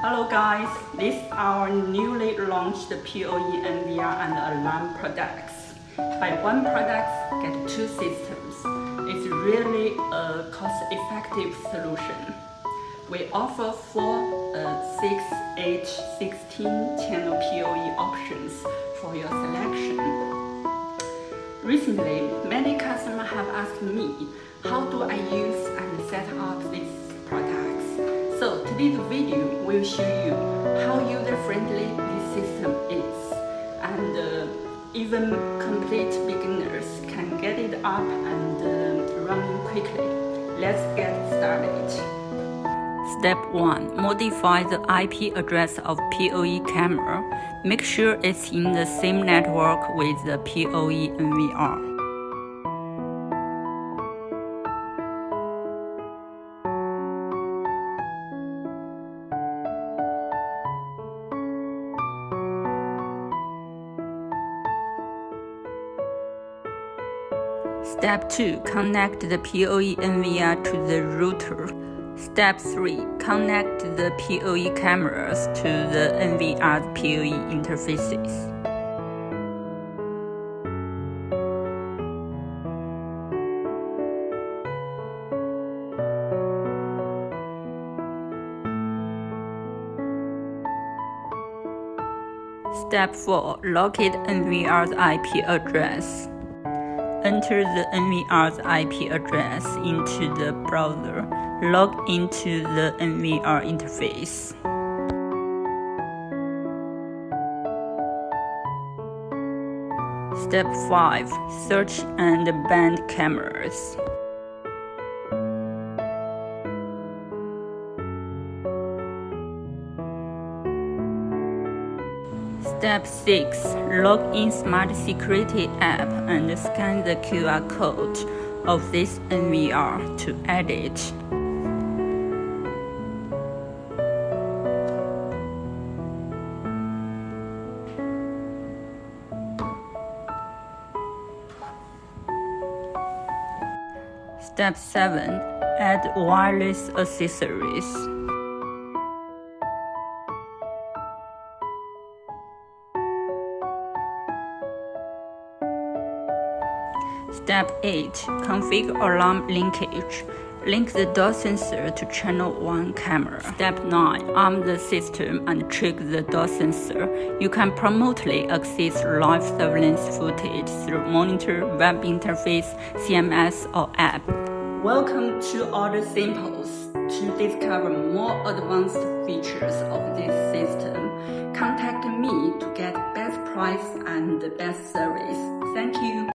Hello guys, this is our newly launched POE NVR and alarm products. Buy one product, get two systems. It's really a cost-effective solution. We offer 4, 6, 8, 16 channel POE options for your selection. Recently, many customers have asked me, how do I use and set up these products? So today's video will show you how user-friendly this system is, and even complete beginners can get it up and running quickly. Let's get started. Step 1. Modify the IP address of POE camera. Make sure it's in the same network with the POE NVR. Step 2. Connect the POE NVR to the router. Step 3. Connect the POE cameras to the NVR's POE interfaces. Step 4. Locate NVR's IP address. Enter the NVR's IP address into the browser. Log into the NVR interface. Step 5. Search and band cameras. Step 6. Log in Smart Security app and scan the QR code of this NVR to edit. Step 7. Add wireless accessories. Step 8. Configure alarm linkage. Link the door sensor to channel 1 camera. Step 9. Arm the system and trigger the door sensor. You can remotely access live surveillance footage through monitor, web interface, CMS, or app. Welcome to Order Samples. To discover more advanced features of this system, contact me to get best price and best service. Thank you.